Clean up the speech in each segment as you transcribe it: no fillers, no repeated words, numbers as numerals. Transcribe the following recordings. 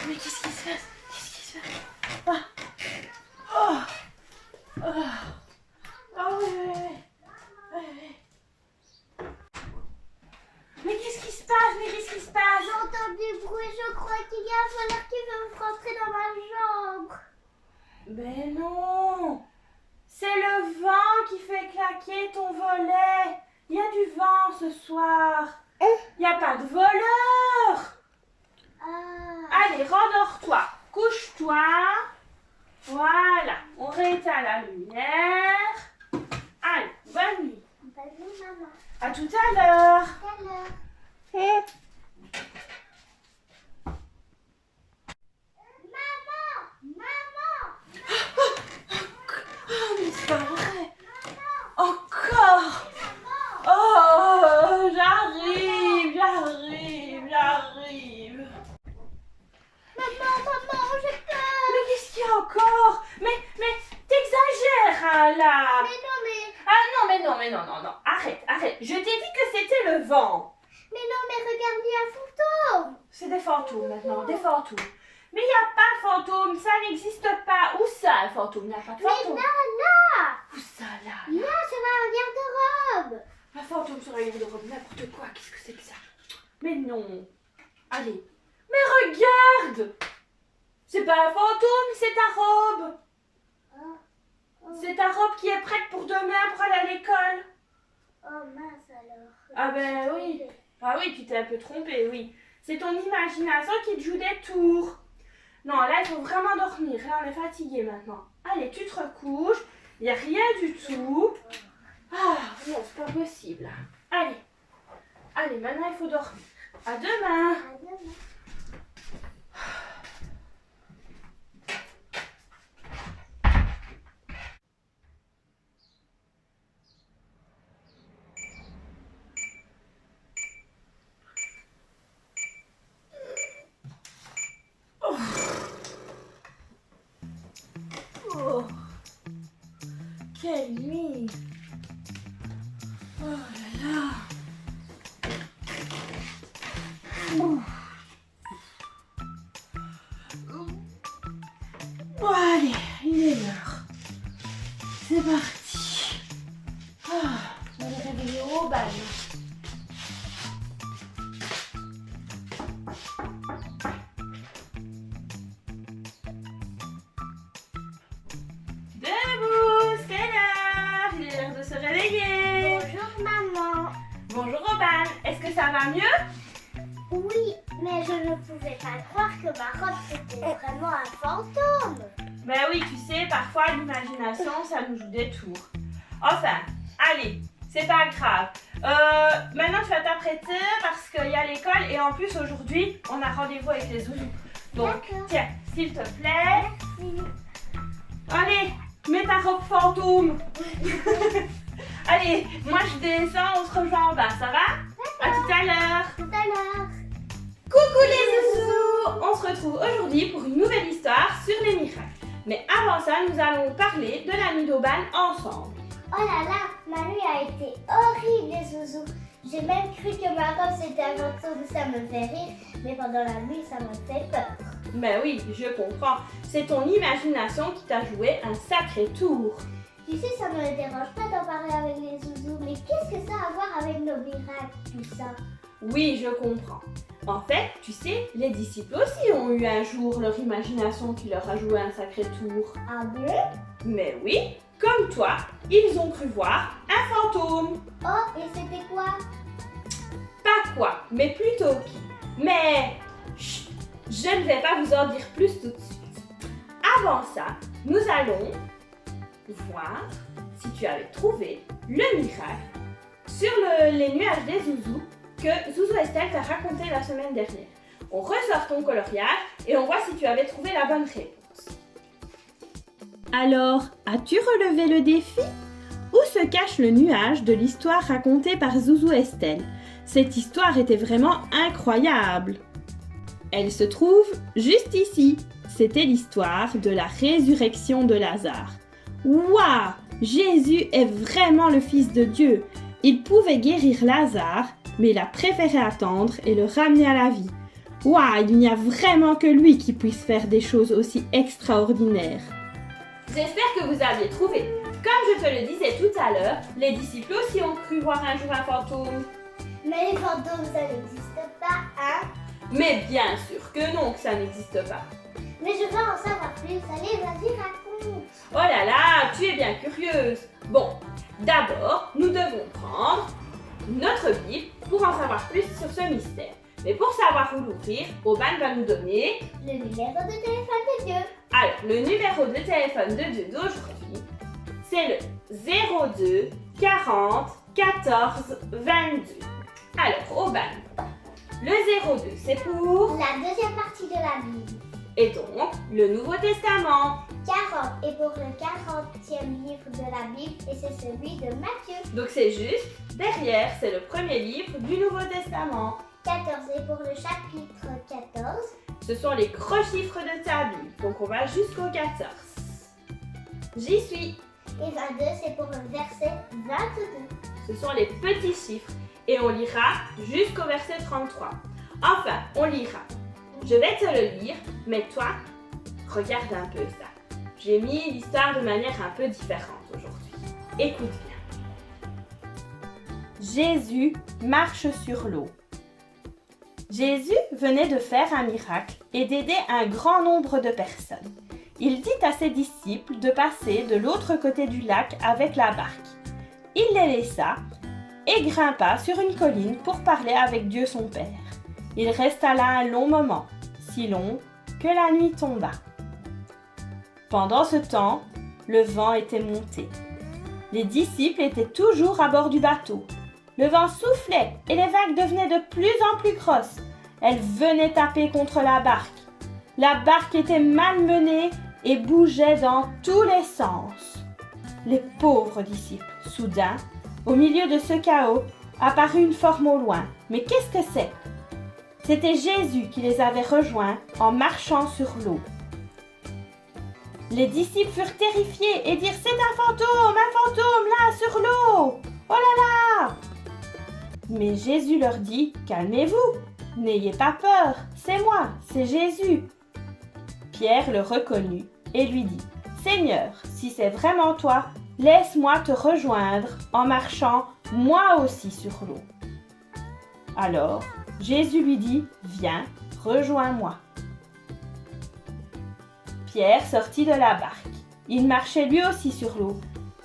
Mais qu'est-ce qui se passe? Qu'est-ce qui se passe? Oh, oh, oh, oui, oui, oui. Oui, oui. Mais qu'est-ce qui se passe? Mais qu'est-ce qui se passe? J'entends du bruit, je crois qu'il y a un voleur qui veut me rentrer dans ma chambre. Ben non! C'est le vent qui fait claquer ton volet. Il y a du vent ce soir. Il n'y a pas de voleur. Allez, rendors-toi. Couche-toi. Voilà. On rééteint la lumière. Allez, bonne nuit. Bonne nuit, maman. À tout à l'heure. À l'heure. Oh, mais c'est pas vrai. Encore. Oh, j'arrive. Maman, j'ai peur. Mais qu'est-ce qu'il y a encore? Mais t'exagères, hein, là. Mais non, Non. Arrête. Je t'ai dit que c'était le vent. mais regarde, il y a un fantôme. C'est des fantômes maintenant, des fantômes. Mais il n'y a pas de fantômes, ça n'existe pas. Où ça, un fantôme? Il n'y a pas de Mais fantôme. là. Où ça, là? Là, c'est ma garde-robe. Un fantôme sur la garde-robe, n'importe quoi. Qu'est-ce que c'est que ça? Mais non. Allez. Mais regarde. C'est pas un fantôme, c'est ta robe. C'est ta robe qui est prête pour demain pour aller à l'école. Oh mince alors. Ah ben oui. Ah oui, tu t'es un peu trompée, oui. C'est ton imagination qui te joue des tours. Non, là, il faut vraiment dormir. Là, on est fatigué maintenant. Allez, tu te recouches. Il n'y a rien du tout. Ah, non, c'est pas possible. Allez, maintenant, il faut dormir. À demain. À demain. Oh, quelle nuit. Oh là là. Bon, allez, il est l'heure. C'est parti. Je vais me réveiller au bagne. Debout, c'est l'heure. Il est l'heure de se réveiller. Bonjour maman. Bonjour Robin, est-ce que ça va mieux? Oui, mais je ne pouvais pas croire que ma robe c'était vraiment un fantôme. Ben oui, tu sais, parfois l'imagination, ça nous joue des tours. Enfin, allez, c'est pas grave. Maintenant, tu vas t'apprêter parce qu'il y a l'école et en plus, aujourd'hui, on a rendez-vous avec les zouzous. Donc, D'accord. tiens, s'il te plaît. Merci. Allez, mets ta robe fantôme. Allez, moi je descends, on se rejoint en bas, ça va? À tout à l'heure. Tout à l'heure. Coucou les zouzous! On se retrouve aujourd'hui pour une nouvelle histoire sur les miracles. Mais avant ça, nous allons parler de la nuit d'Aubagne ensemble. Oh là là, ma nuit a été horrible les zouzous. J'ai même cru que ma robe c'était un fantôme, ça me fait rire, mais pendant la nuit ça me fait peur. Ben oui, je comprends. C'est ton imagination qui t'a joué un sacré tour. Tu sais, ça ne me dérange pas d'en parler avec les zouzous, mais qu'est-ce que ça a à voir avec nos miracles, tout ça? Oui, je comprends. En fait, tu sais, les disciples aussi ont eu un jour leur imagination qui leur a joué un sacré tour. Ah bon? Mais oui, comme toi, ils ont cru voir un fantôme. Oh, et c'était quoi? Pas quoi, mais plutôt qui. Mais chut, je ne vais pas vous en dire plus tout de suite. Avant ça, nous allons voir si tu avais trouvé le miracle sur les nuages des zouzous que Zouzou Estelle t'a raconté la semaine dernière. On ressort ton coloriage et on voit si tu avais trouvé la bonne réponse. Alors, as-tu relevé le défi? Où se cache le nuage de l'histoire racontée par Zouzou Estelle? Cette histoire était vraiment incroyable. Elle se trouve juste ici. C'était l'histoire de la résurrection de Lazare. Waouh! Jésus est vraiment le Fils de Dieu. Il pouvait guérir Lazare, mais il a préféré attendre et le ramener à la vie. Waouh, il n'y a vraiment que lui qui puisse faire des choses aussi extraordinaires. J'espère que vous aviez trouvé. Comme je te le disais tout à l'heure, les disciples aussi ont cru voir un jour un fantôme. Mais les fantômes, ça n'existe pas, hein? Mais bien sûr que non, que ça n'existe pas. Mais je veux en savoir plus. Allez, vas-y, raconte. Oh là là, tu es bien curieuse. Bon, d'abord, nous devons prendre notre Bible pour en savoir plus sur ce mystère. Mais pour savoir où l'ouvrir, Aubin va nous donner Le numéro de téléphone de Dieu. Alors, le numéro de téléphone de Dieu d'aujourd'hui, c'est le 02 40 14 22. Alors, Aubin, le 02, c'est pour... La deuxième partie de la Bible. Et donc, le Nouveau Testament. 40 est pour le 40e livre de la Bible et c'est celui de Matthieu. Donc, c'est juste, derrière, c'est le premier livre du Nouveau Testament. 14 est pour le chapitre 14. Ce sont les gros chiffres de ta Bible. Donc, on va jusqu'au 14. J'y suis. Et 22, c'est pour le verset 22. Ce sont les petits chiffres. Et on lira jusqu'au verset 33. Enfin, on lira. Je vais te le lire, mais toi, regarde un peu ça. J'ai mis l'histoire de manière un peu différente aujourd'hui. Écoute bien. Jésus marche sur l'eau. Jésus venait de faire un miracle et d'aider un grand nombre de personnes. Il dit à ses disciples de passer de l'autre côté du lac avec la barque. Il les laissa et grimpa sur une colline pour parler avec Dieu son Père. Il resta là un long moment, si long que la nuit tomba. Pendant ce temps, le vent était monté. Les disciples étaient toujours à bord du bateau. Le vent soufflait et les vagues devenaient de plus en plus grosses. Elles venaient taper contre la barque. La barque était malmenée et bougeait dans tous les sens. Les pauvres disciples, soudain, au milieu de ce chaos, apparut une forme au loin. Mais qu'est-ce que c'est? C'était Jésus qui les avait rejoints en marchant sur l'eau. Les disciples furent terrifiés et dirent « C'est un fantôme là sur l'eau! Oh là là !» Mais Jésus leur dit « Calmez-vous, n'ayez pas peur, c'est moi, c'est Jésus. » Pierre le reconnut et lui dit « Seigneur, si c'est vraiment toi, laisse-moi te rejoindre en marchant moi aussi sur l'eau. » Alors, Jésus lui dit « Viens, rejoins-moi. » Pierre sortit de la barque. Il marchait lui aussi sur l'eau.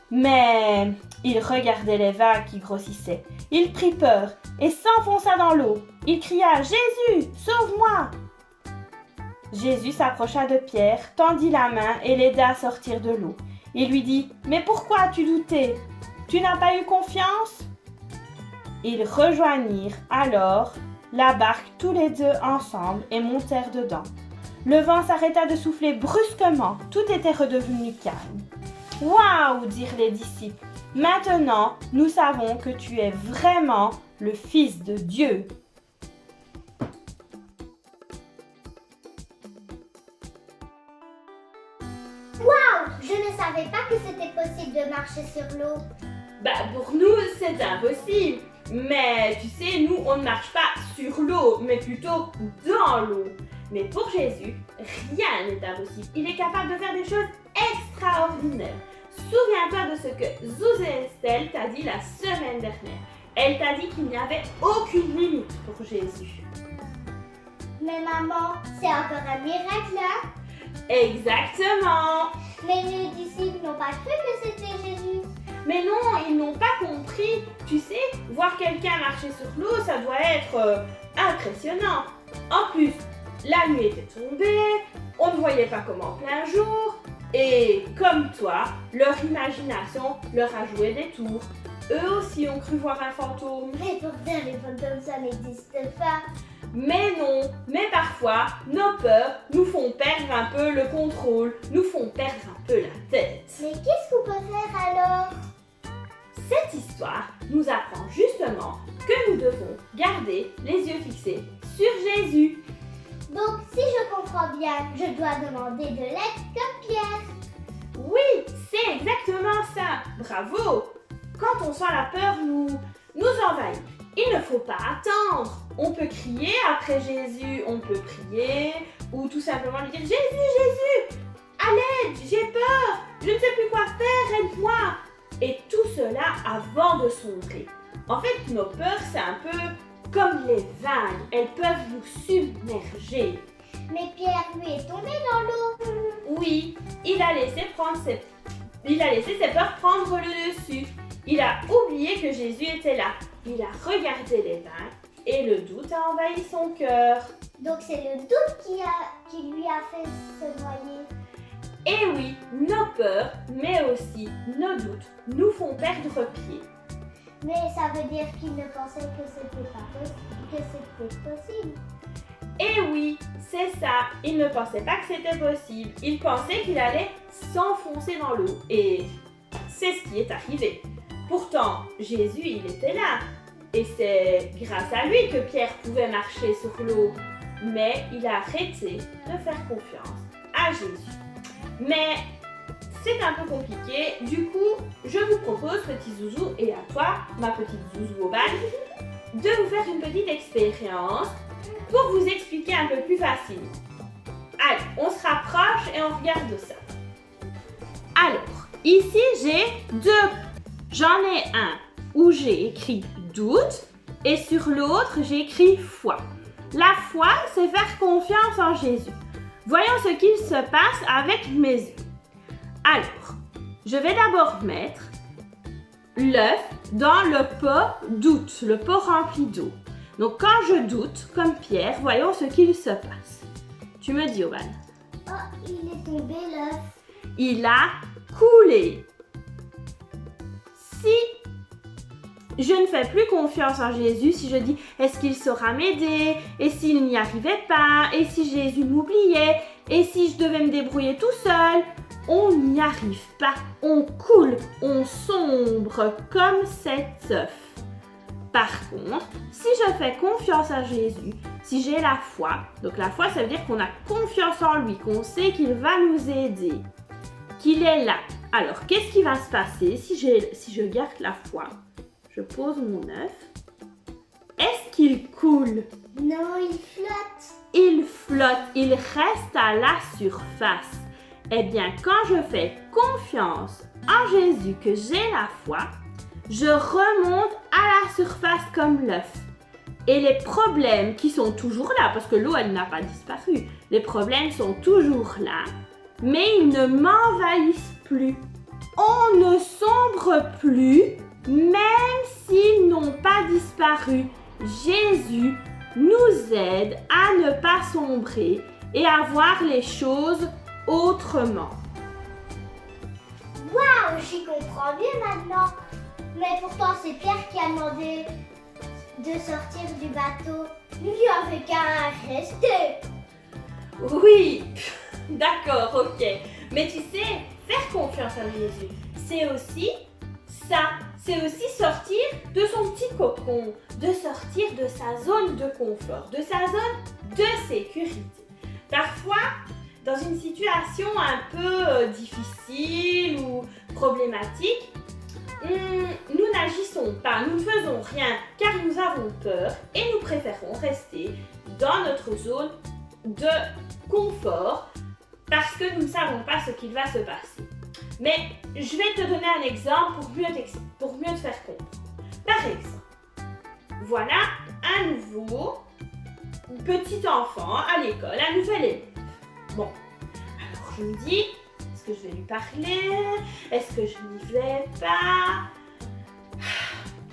Mais il regardait les vagues qui grossissaient. Il prit peur et s'enfonça dans l'eau. Il cria « Jésus, sauve-moi !» Jésus s'approcha de Pierre, tendit la main et l'aida à sortir de l'eau. Il lui dit « Mais pourquoi as-tu douté? Tu n'as pas eu confiance ?» Ils rejoignirent alors la barque tous les deux ensemble et montèrent dedans. Le vent s'arrêta de souffler brusquement. Tout était redevenu calme. « Waouh !» dirent les disciples. « Maintenant, nous savons que tu es vraiment le Fils de Dieu. » Waouh! Je ne savais pas que c'était possible de marcher sur l'eau. Pour nous, c'est impossible. Mais tu sais, nous, on ne marche pas sur l'eau, mais plutôt dans l'eau. Mais pour Jésus, rien n'est impossible. Il est capable de faire des choses extraordinaires. Souviens-toi de ce que Zouzé Estelle t'a dit la semaine dernière. Elle t'a dit qu'il n'y avait aucune limite pour Jésus. Mais maman, c'est encore un miracle là? Exactement. Mais les disciples n'ont pas cru que c'était Jésus. Mais non, ils n'ont pas compris. Tu sais, voir quelqu'un marcher sur l'eau, ça doit être impressionnant. En plus, la nuit était tombée, on ne voyait pas comme en plein jour. Et comme toi, leur imagination leur a joué des tours. Eux aussi ont cru voir un fantôme. Mais pourtant, les fantômes, ça n'existe pas. Mais non, mais parfois, nos peurs nous font perdre un peu le contrôle, nous font perdre un peu la tête. Mais qu'est-ce qu'on peut faire alors? Cette histoire nous apprend justement que nous devons garder les yeux fixés sur Jésus. Donc, si je comprends bien, je dois demander de l'aide comme Pierre. Oui, c'est exactement ça. Bravo. Quand on sent la peur nous envahir, il ne faut pas attendre. On peut crier après Jésus, on peut prier, ou tout simplement lui dire « Jésus, Jésus, à l'aide, j'ai peur, je ne sais plus quoi faire, aide-moi !» Et tout cela avant de sombrer. En fait, nos peurs, c'est un peu comme les vagues, elles peuvent nous submerger. Mais Pierre, lui, est tombé dans l'eau. Oui, il a laissé ses peurs prendre le dessus. Il a oublié que Jésus était là. Il a regardé les vagues et le doute a envahi son cœur. Donc c'est le doute qui lui a fait se noyer. Et oui, nos peurs, mais aussi nos doutes, nous font perdre pied. Mais ça veut dire qu'il ne pensait que c'était possible. Et oui, c'est ça, il ne pensait pas que c'était possible. Il pensait qu'il allait s'enfoncer dans l'eau. Et c'est ce qui est arrivé. Pourtant, Jésus, il était là. Et c'est grâce à lui que Pierre pouvait marcher sur l'eau. Mais il a arrêté de faire confiance à Jésus. Mais c'est un peu compliqué. Du coup, je vous propose, petit zouzou, et à toi, ma petite zouzou ovale, de vous faire une petite expérience pour vous expliquer un peu plus facilement. Allez, on se rapproche et on regarde ça. Alors, ici, j'ai deux. J'en ai un où j'ai écrit doute et sur l'autre, j'ai écrit foi. La foi, c'est faire confiance en Jésus. Voyons ce qu'il se passe avec mes yeux. Alors, je vais d'abord mettre l'œuf dans le pot doute, le pot rempli d'eau. Donc, quand je doute, comme Pierre, voyons ce qu'il se passe. Tu me dis, Oban. Oh, il est tombé l'œuf. Il a coulé. Si je ne fais plus confiance en Jésus, si je dis est-ce qu'il saura m'aider, et s'il n'y arrivait pas, et si Jésus m'oubliait, et si je devais me débrouiller tout seul, on n'y arrive pas, on coule, on sombre comme cet œuf. Par contre, si je fais confiance à Jésus, si j'ai la foi, donc la foi ça veut dire qu'on a confiance en lui, qu'on sait qu'il va nous aider, qu'il est là. Alors qu'est-ce qui va se passer si je garde la foi? Je pose mon œuf. Est-ce qu'il coule? Non, il flotte. Il flotte, il reste à la surface. Eh bien, quand je fais confiance en Jésus, que j'ai la foi, je remonte à la surface comme l'œuf. Et les problèmes qui sont toujours là, parce que l'eau, elle n'a pas disparu, les problèmes sont toujours là, mais ils ne m'envahissent plus. On ne sombre plus, même s'ils n'ont pas disparu. Jésus nous aide à ne pas sombrer et à voir les choses autrement. Waouh, j'y comprends mieux maintenant. Mais pourtant, c'est Pierre qui a demandé de sortir du bateau. Il n'y avait qu'à rester. Oui, d'accord, ok. Mais tu sais, faire confiance à Jésus, c'est aussi ça. C'est aussi sortir de son petit cocon, de sortir de sa zone de confort, de sa zone de sécurité. Parfois, dans une situation un peu difficile ou problématique, nous n'agissons pas, nous ne faisons rien car nous avons peur et nous préférons rester dans notre zone de confort parce que nous ne savons pas ce qu'il va se passer. Mais je vais te donner un exemple pour mieux te faire comprendre. Par exemple, voilà un nouveau petit enfant à l'école, un nouvel élève. Bon, alors je me dis, est-ce que je vais lui parler? Est-ce que je n'y vais pas?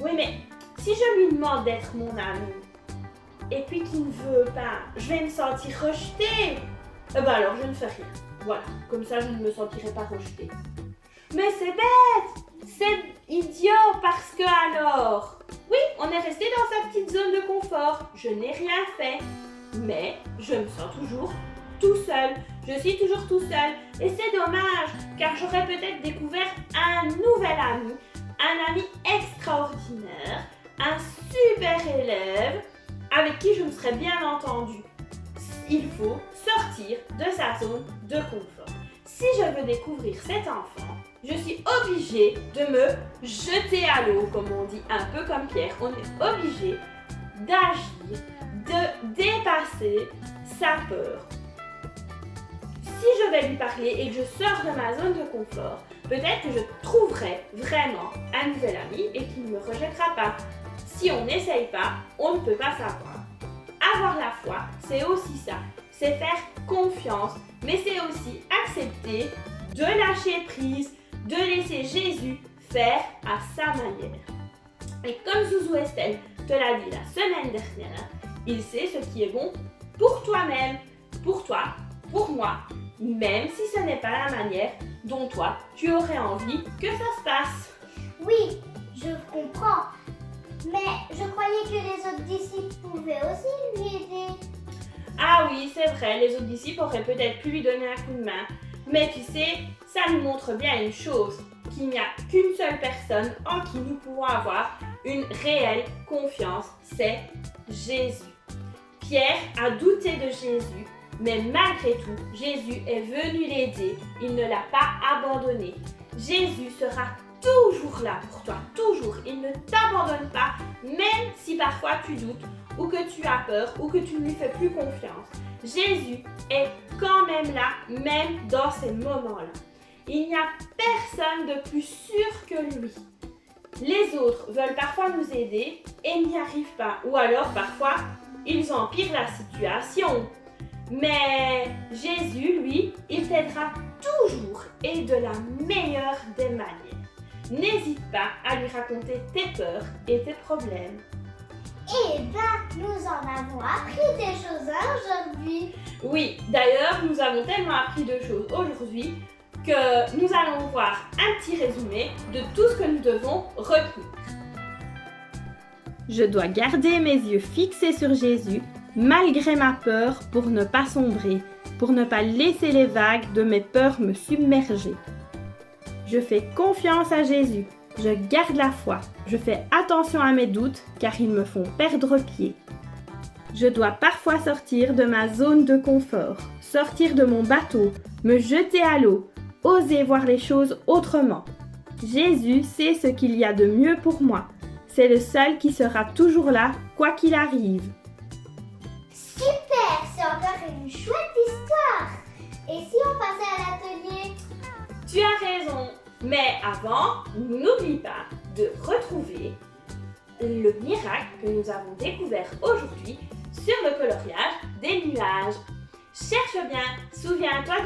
Oui, mais si je lui demande d'être mon ami et puis qu'il ne veut pas, je vais me sentir rejetée. Eh ben alors je ne fais rien. Voilà, comme ça je ne me sentirai pas rejetée. Mais c'est bête, c'est idiot parce que alors, oui, on est resté dans sa petite zone de confort. Je n'ai rien fait, mais je me sens toujours tout seul. Je suis toujours tout seul et c'est dommage car j'aurais peut-être découvert un nouvel ami, un ami extraordinaire, un super élève avec qui je me serais bien entendue. Il faut sortir de sa zone de confort. Si je veux découvrir cet enfant, je suis obligée de me jeter à l'eau, comme on dit, un peu comme Pierre. On est obligé d'agir, de dépasser sa peur. Si je vais lui parler et que je sors de ma zone de confort, peut-être que je trouverai vraiment un nouvel ami et qu'il ne me rejettera pas. Si on n'essaye pas, on ne peut pas savoir. Avoir la foi, c'est aussi ça. C'est faire confiance, mais c'est aussi accepter de lâcher prise, de laisser Jésus faire à sa manière. Et comme Zouzou Estelle te l'a dit la semaine dernière, il sait ce qui est bon pour toi-même, pour toi, pour moi, même si ce n'est pas la manière dont toi, tu aurais envie que ça se passe. Oui, je comprends. Mais je croyais que les autres disciples pouvaient aussi lui aider. Ah oui, c'est vrai, les autres disciples auraient peut-être pu lui donner un coup de main. Mais tu sais, ça nous montre bien une chose, qu'il n'y a qu'une seule personne en qui nous pouvons avoir une réelle confiance, c'est Jésus. Pierre a douté de Jésus, mais malgré tout, Jésus est venu l'aider. Il ne l'a pas abandonné. Jésus sera toujours là pour toi, toujours. Il ne t'abandonne pas, même si parfois tu doutes, ou que tu as peur, ou que tu ne lui fais plus confiance. Jésus est quand même là, même dans ces moments-là. Il n'y a personne de plus sûr que lui. Les autres veulent parfois nous aider et n'y arrivent pas, ou alors parfois, ils empirent la situation. Mais Jésus, lui, il t'aidera toujours et de la meilleure des manières. N'hésite pas à lui raconter tes peurs et tes problèmes. Eh ben, nous en avons appris des choses aujourd'hui. Oui, d'ailleurs, nous avons tellement appris de choses aujourd'hui que nous allons voir un petit résumé de tout ce que nous devons retenir. Je dois garder mes yeux fixés sur Jésus malgré ma peur pour ne pas sombrer, pour ne pas laisser les vagues de mes peurs me submerger. Je fais confiance à Jésus, je garde la foi, je fais attention à mes doutes car ils me font perdre pied. Je dois parfois sortir de ma zone de confort, sortir de mon bateau, me jeter à l'eau, oser voir les choses autrement. Jésus sait ce qu'il y a de mieux pour moi. C'est le seul qui sera toujours là, quoi qu'il arrive. Super, c'est encore une chouette histoire. Et si on passait à l'atelier? Tu as raison, mais avant, n'oublie pas de retrouver le miracle que nous avons découvert aujourd'hui sur le coloriage des nuages. Cherche bien, souviens-toi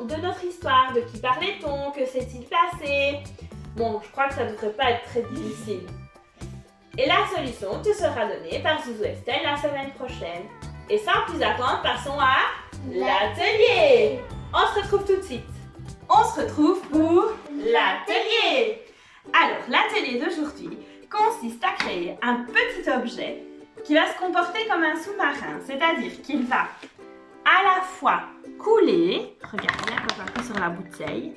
de notre histoire, de qui parlait-on, que s'est-il passé. Bon, je crois que ça ne devrait pas être très difficile. Et la solution te sera donnée par Zouzou Estelle la semaine prochaine. Et sans plus attendre, passons à l'atelier. On se retrouve tout de suite. On se retrouve pour l'atelier. Alors, l'atelier d'aujourd'hui consiste à créer un petit objet qui va se comporter comme un sous-marin, c'est-à-dire qu'il va à la fois couler, regardez un peu sur la bouteille,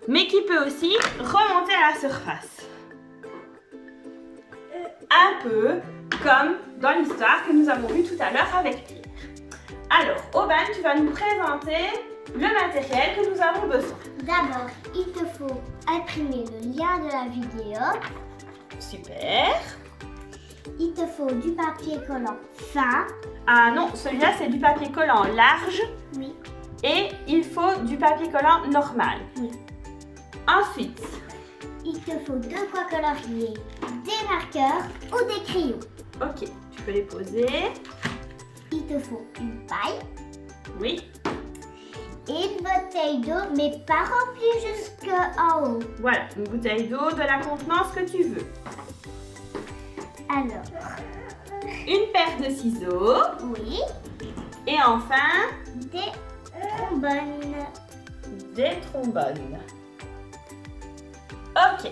mais qui peut aussi remonter à la surface. Un peu comme dans l'histoire que nous avons vue tout à l'heure avec Pierre. Alors, Aubin, tu vas nous présenter le matériel que nous avons besoin. D'abord, il te faut imprimer le lien de la vidéo. Super. Il te faut du papier collant fin. Ah non, celui-là c'est du papier collant large. Oui. Et il faut du papier collant normal. Oui. Ensuite, il te faut de quoi colorier, des marqueurs ou des crayons. Ok, tu peux les poser. Il te faut une paille. Oui. Et une bouteille d'eau, mais pas remplie jusqu'en haut. Voilà, une bouteille d'eau de la contenance que tu veux. Alors, une paire de ciseaux. oui. Et enfin, Des trombones. des trombones. Ok.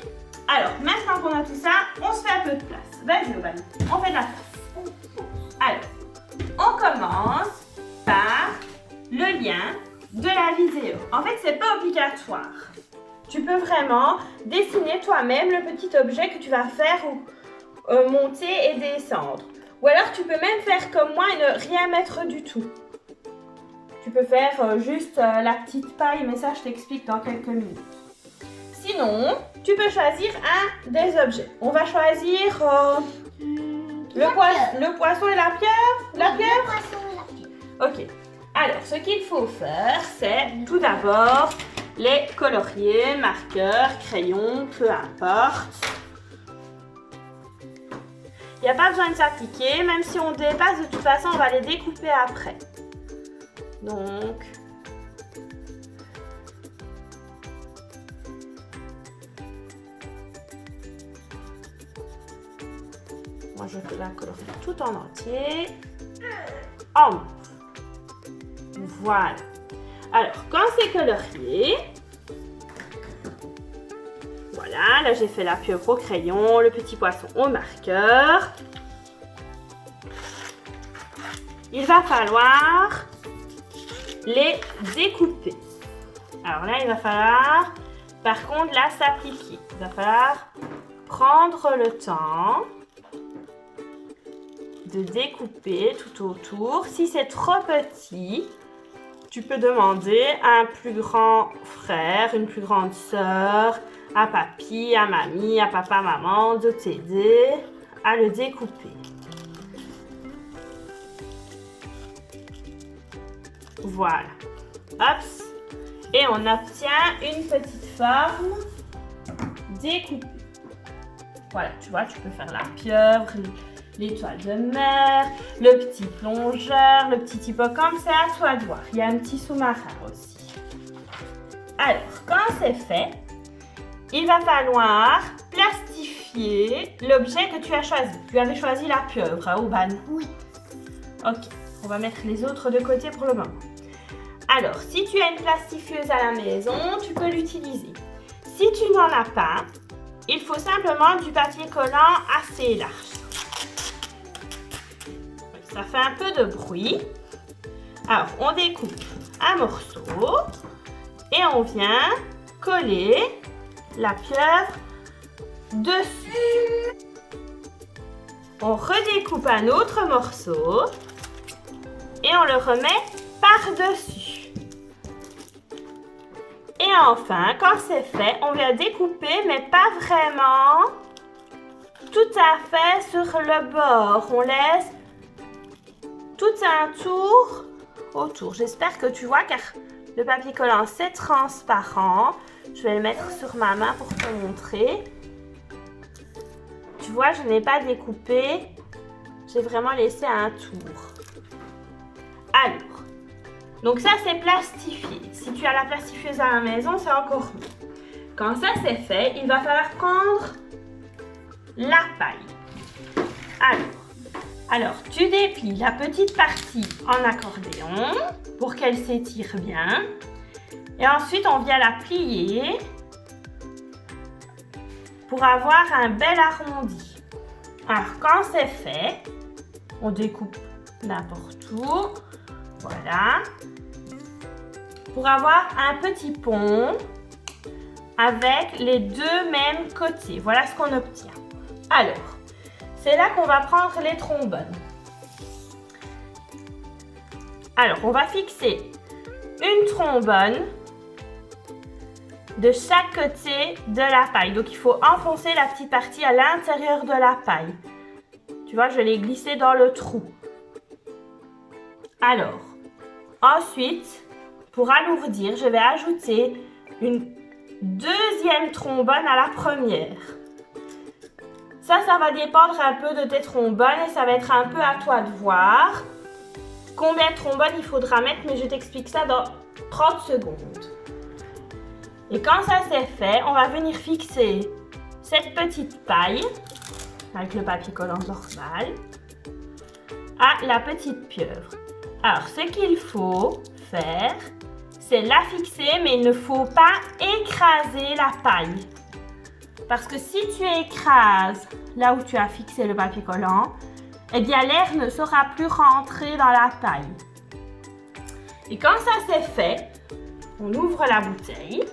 Alors, maintenant qu'on a tout ça, on se fait un peu de place. Vas-y, Aubin, on fait de la place. Alors, on commence par le lien de la vidéo. En fait, c'est pas obligatoire. Tu peux vraiment dessiner toi-même le petit objet que tu vas faire monter et descendre. Ou alors, tu peux même faire comme moi et ne rien mettre du tout. Tu peux faire juste la petite paille, mais ça, je t'explique dans quelques minutes. Sinon, tu peux choisir un des objets. On va choisir Le poisson et la pieuvre? La Le pieuvre? poisson et la pieuvre. Ok. Alors, ce qu'il faut faire, c'est tout d'abord les colorier, marqueurs, crayons, peu importe. Il n'y a pas besoin de s'appliquer, même si on dépasse, de toute façon, on va les découper après. Donc, moi je peux la colorier tout en entier. En mauve. Voilà. Alors, quand c'est colorié, voilà, là j'ai fait la pieuvre au crayon, le petit poisson au marqueur. Il va falloir les découper. Alors là, il va falloir, par contre, là, s'appliquer. Il va falloir prendre le temps de découper tout autour. Si c'est trop petit, tu peux demander à un plus grand frère, une plus grande sœur, à papy, à mamie, à papa, maman, de t'aider à le découper. Voilà. Hop. Et on obtient une petite forme découpée. Voilà, tu vois, tu peux faire la pieuvre, l'étoile de mer, le petit plongeur, le petit hippocampe, c'est à toi de voir. Il y a un petit sous-marin aussi. Alors, quand c'est fait, il va falloir plastifier l'objet que tu as choisi. Tu avais choisi la pieuvre, hein, Oban? Oui. Ok, on va mettre les autres de côté pour le moment. Alors, si tu as une plastifieuse à la maison, tu peux l'utiliser. Si tu n'en as pas, il faut simplement du papier collant assez large. Ça fait un peu de bruit. Alors, on découpe un morceau et on vient coller la pieuvre dessus. On redécoupe un autre morceau et on le remet par-dessus. Et enfin, quand c'est fait, on vient découper, mais pas vraiment tout à fait sur le bord. On laisse tout un tour autour. J'espère que tu vois, car le papier collant, c'est transparent. Je vais le mettre sur ma main pour te montrer. Tu vois, je n'ai pas découpé. J'ai vraiment laissé un tour. Alors, donc ça, c'est plastifié. Si tu as la plastifieuse à la maison, c'est encore mieux. Quand ça, c'est fait, il va falloir prendre la paille. Alors, tu déplies la petite partie en accordéon pour qu'elle s'étire bien. Et ensuite, on vient la plier pour avoir un bel arrondi. Alors, quand c'est fait, on découpe n'importe où. Voilà. Pour avoir un petit pont avec les deux mêmes côtés. Voilà ce qu'on obtient. Alors, c'est là qu'on va prendre les trombones. Alors, on va fixer une trombone de chaque côté de la paille. Donc, il faut enfoncer la petite partie à l'intérieur de la paille. Tu vois, je l'ai glissé dans le trou. Alors, ensuite, pour alourdir, je vais ajouter une deuxième trombone à la première. Ça va dépendre un peu de tes trombones et ça va être un peu à toi de voir combien de trombones il faudra mettre, mais je t'explique ça dans 30 secondes. Et quand ça c'est fait, on va venir fixer cette petite paille avec le papier collant normal à la petite pieuvre. Alors, ce qu'il faut faire, c'est la fixer, mais il ne faut pas écraser la paille. Parce que si tu écrases là où tu as fixé le papier collant, eh bien l'air ne saura plus rentrer dans la paille. Et quand ça c'est fait, on ouvre la bouteille.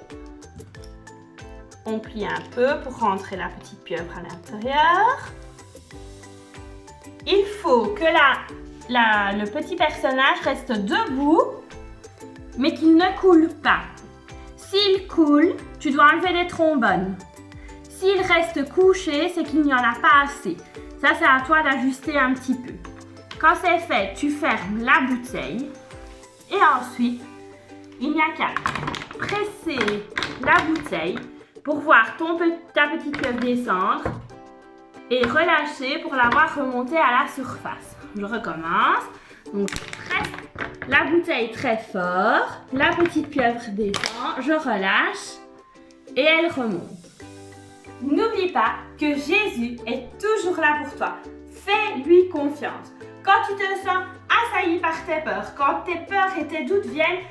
On plie un peu pour rentrer la petite pieuvre à l'intérieur. Il faut que le petit personnage reste debout, mais qu'il ne coule pas. S'il coule, tu dois enlever les trombones. S'il reste couché, c'est qu'il n'y en a pas assez. Ça, c'est à toi d'ajuster un petit peu. Quand c'est fait, tu fermes la bouteille. Et ensuite, il n'y a qu'à presser la bouteille pour voir ta petite pieuvre descendre et relâcher pour la voir remonter à la surface. Je recommence. Donc, presse la bouteille très fort. La petite pieuvre descend. Je relâche et elle remonte. N'oublie pas que Jésus est toujours là pour toi. Fais-lui confiance. Quand tu te sens assailli par tes peurs, quand tes peurs et tes doutes viennent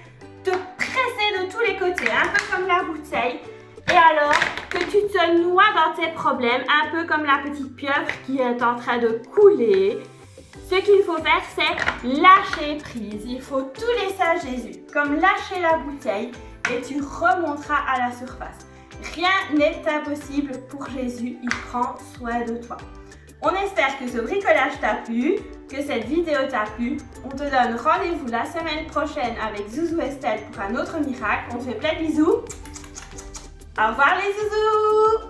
te presser de tous les côtés, un peu comme la bouteille, et alors que tu te noies dans tes problèmes, un peu comme la petite pieuvre qui est en train de couler, ce qu'il faut faire, c'est lâcher prise. Il faut tout laisser à Jésus, comme lâcher la bouteille, et tu remonteras à la surface. Rien n'est impossible pour Jésus, il prend soin de toi. On espère que ce bricolage t'a plu, que cette vidéo t'a plu. On te donne rendez-vous la semaine prochaine avec Zouzou Estelle pour un autre miracle. On te fait plein de bisous. Au revoir les zouzous!